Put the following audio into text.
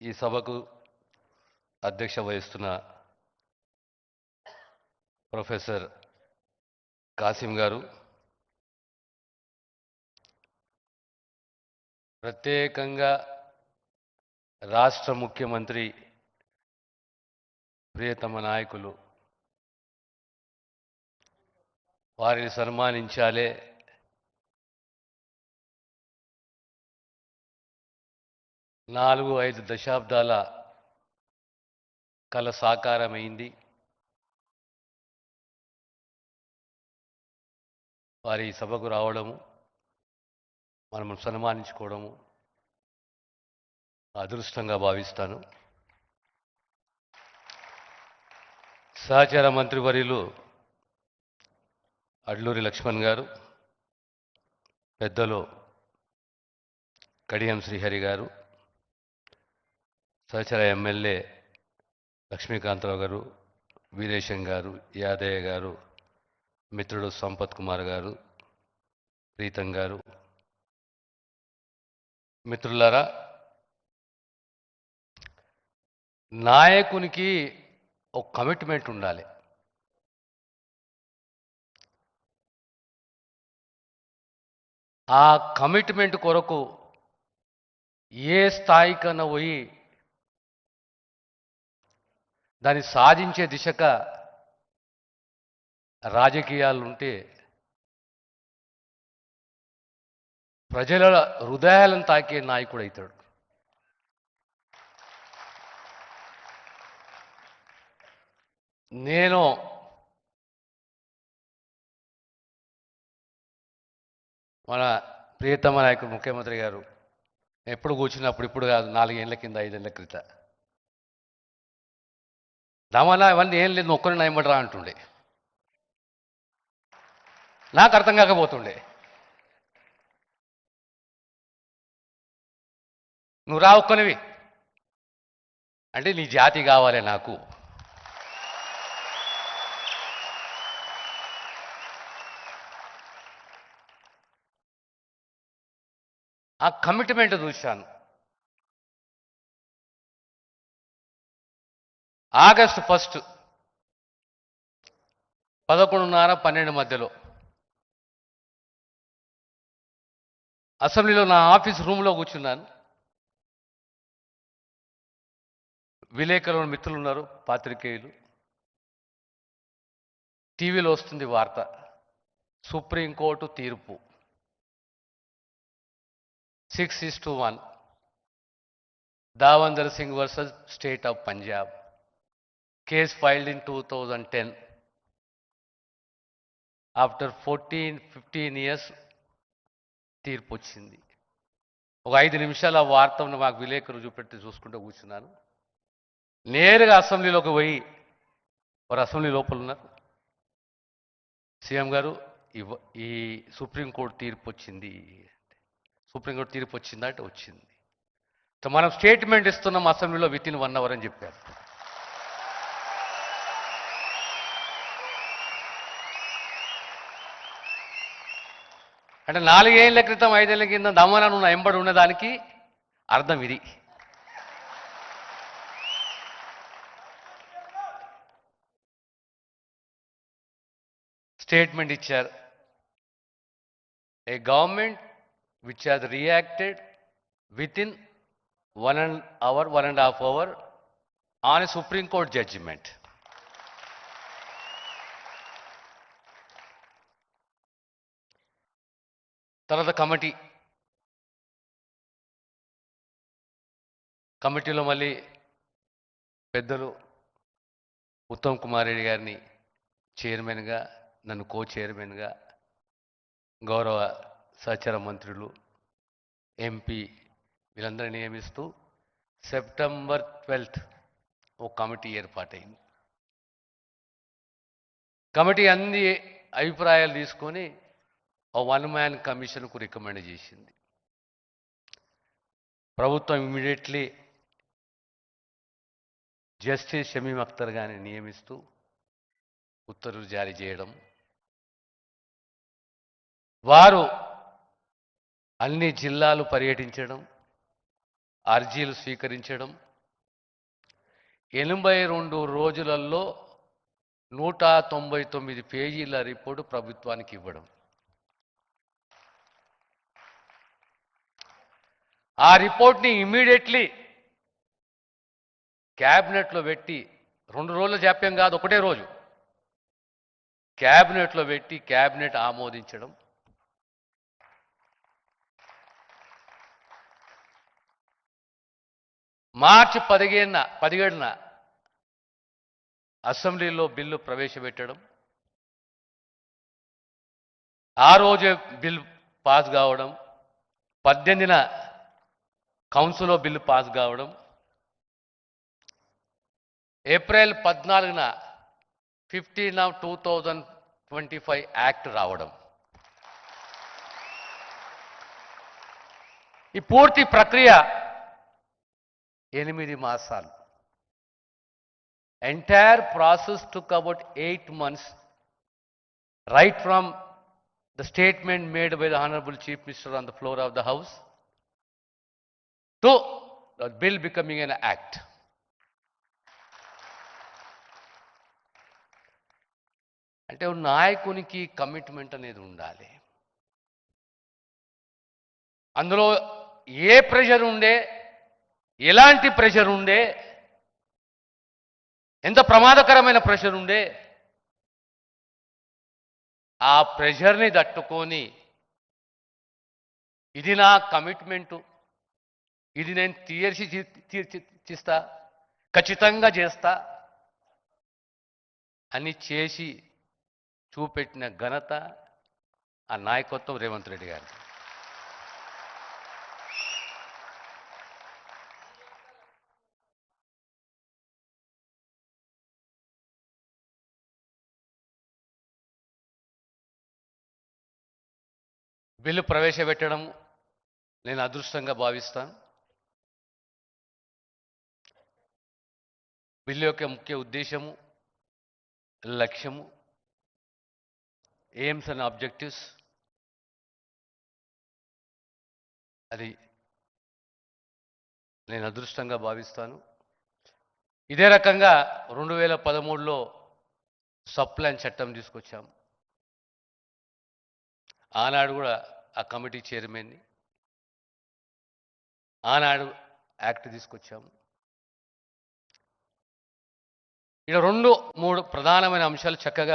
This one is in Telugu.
ఈ సభకు అధ్యక్ష వహిస్తున్న ప్రొఫెసర్ కాసిం గారు, ప్రత్యేకంగా రాష్ట్ర ముఖ్యమంత్రి ప్రియతమ నాయకులు వారిని సన్మానించాలే. నాలుగు 5 దశాబ్దాల కల సాకారమైంది. వారి సభకు రావడము, మనము సన్మానించుకోవడము అదృష్టంగా భావిస్తాను. సహచార మంత్రివర్యులు అడ్లూరి లక్ష్మణ్ గారు, పెద్దలు కడియం శ్రీహరి గారు, సహచర ఎమ్మెల్యే లక్ష్మీకాంతరావు గారు, వీరేశం గారు, యాదయ్య గారు, మిత్రుడు సంపత్ కుమార్ గారు, ప్రీతం గారు, మిత్రులారా, నాయకునికి ఒక కమిట్మెంట్ ఉండాలి. ఆ కమిట్మెంట్ కొరకు ఏ స్థాయికన్నా పోయి దాన్ని సాధించే దిశగా రాజకీయాలుంటే ప్రజల హృదయాలను తాకే నాయకుడు అవుతాడు. నేను మన ప్రియతమ నాయకుడు ముఖ్యమంత్రి గారు ఎప్పుడు కూర్చున్నప్పుడు, ఇప్పుడు కాదు, 4 ఏళ్ల కింద 5 ఏళ్ల క్రితం, దమన అవన్నీ ఏం లేదు, ఒక్కరిని నయమడరా అంటుండే. నాకు అర్థం కాకపోతుండే. నువ్వు రా ఒక్కనివి అంటే నీ జాతి కావాలి నాకు. ఆ కమిట్మెంట్ చూశాను. ఆగస్టు 1 11:30-12 మధ్యలో అసెంబ్లీలో నా ఆఫీస్ రూమ్లో కూర్చున్నాను. విలేకరులు మిత్రులు ఉన్నారు, పాత్రికేయులు. టీవీలో వస్తుంది వార్త, సుప్రీంకోర్టు తీర్పు 6:1 Davinder Singh versus state of Punjab, case filed in 2010. After 14-15 years తీర్పు వచ్చింది. ఒక 5 నిమిషాలు ఆ వార్తను మాకు విలేకరులు చూపెట్టి చూసుకుంటూ కూర్చున్నాను. నేరుగా అసెంబ్లీలోకి పోయి, వారు అసెంబ్లీ లోపల ఉన్నారు, సీఎం గారు ఈ సుప్రీంకోర్టు తీర్పు వచ్చింది. సుప్రీంకోర్టు తీర్పు వచ్చిందా అంటే వచ్చింది. మనం స్టేట్మెంట్ ఇస్తున్నాం అసెంబ్లీలో వితిన్ 1 అవర్ అని చెప్పారు. అంటే 4 ఏళ్ల క్రితం 5 ఏళ్ల కింద దమన నువ్వు ఎంబడి ఉన్నదానికి అర్థం ఇది. స్టేట్మెంట్ ఇచ్చారు. ఏ government which has reacted within 1 hour, 1.5 hour on a Supreme Court judgment. తర్వాత కమిటీలో మళ్ళీ పెద్దలు ఉత్తమ్ కుమార్ రెడ్డి గారిని చైర్మన్గా, నన్ను కో చైర్మన్గా, గౌరవ సహచర మంత్రులు, ఎంపీ వీళ్ళందరినీ నియమిస్తూ సెప్టెంబర్ 12 ఓ కమిటీ ఏర్పాటైంది. కమిటీ అన్ని అభిప్రాయాలు తీసుకొని ఓ 1 మ్యాన్ కమిషన్కు రికమెండ్ చేసింది. ప్రభుత్వం ఇమ్మీడియట్లీ జస్టిస్ షమీం అఖ్తర్ గారిని నియమిస్తూ ఉత్తర్వులు జారీ చేయడం, వారు అన్ని జిల్లాలు పర్యటించడం, అర్జీలు స్వీకరించడం, 82 రోజులలో 199 పేజీల రిపోర్టు ప్రభుత్వానికి ఇవ్వడం. ఆ రిపోర్ట్ని ఇమ్మీడియట్లీ క్యాబినెట్లో పెట్టి 2 రోజుల జాప్యం కాదు, ఒకటే రోజు క్యాబినెట్లో పెట్టి క్యాబినెట్ ఆమోదించడం. మార్చి 17న అసెంబ్లీలో బిల్లు ప్రవేశపెట్టడం. ఆ రోజే బిల్ పాస్ కావడం. 18న కౌన్సిల్లో బిల్లు పాస్ కావడం. ఏప్రిల్ 14న 15/2025 యాక్ట్ రావడం. ఈ పూర్తి ప్రక్రియ 8 మాసాలు. Entire process took about 8 months, right from the statement made by the Honorable Chief Minister on the floor of the House to the bill becoming an act. అంటే నాయకునికి కమిట్మెంట్ అనేది ఉండాలి. అందులో ఏ ప్రెషర్ ఉండే, ఎలాంటి ప్రెషర్ ఉండే, ఎంత ప్రమాదకరమైన ప్రెషర్ ఉండే, ఆ ప్రెషర్ని తట్టుకొని ఇది నా కమిట్మెంటు, ఇది నేను తీర్చిస్తా, ఖచ్చితంగా చేస్తా అని చేసి చూపెట్టిన ఘనత ఆ నాయకత్వం రేవంత్ రెడ్డి గారి. బిల్లు ప్రవేశపెట్టడం నేను అదృష్టంగా భావిస్తాను. బిల్లు యొక్క ముఖ్య ఉద్దేశము, లక్ష్యము, ఎయిమ్స్ అండ్ ఆబ్జెక్టివ్స్ అది నేను అదృష్టంగా భావిస్తాను. ఇదే రకంగా 2013లో సబ్ప్లాన్ చట్టం తీసుకొచ్చాం. ఆనాడు కూడా ఆ కమిటీ చైర్మన్ని, ఆనాడు యాక్ట్ తీసుకొచ్చాము. ఇక్కడ 2-3 ప్రధానమైన అంశాలు చక్కగా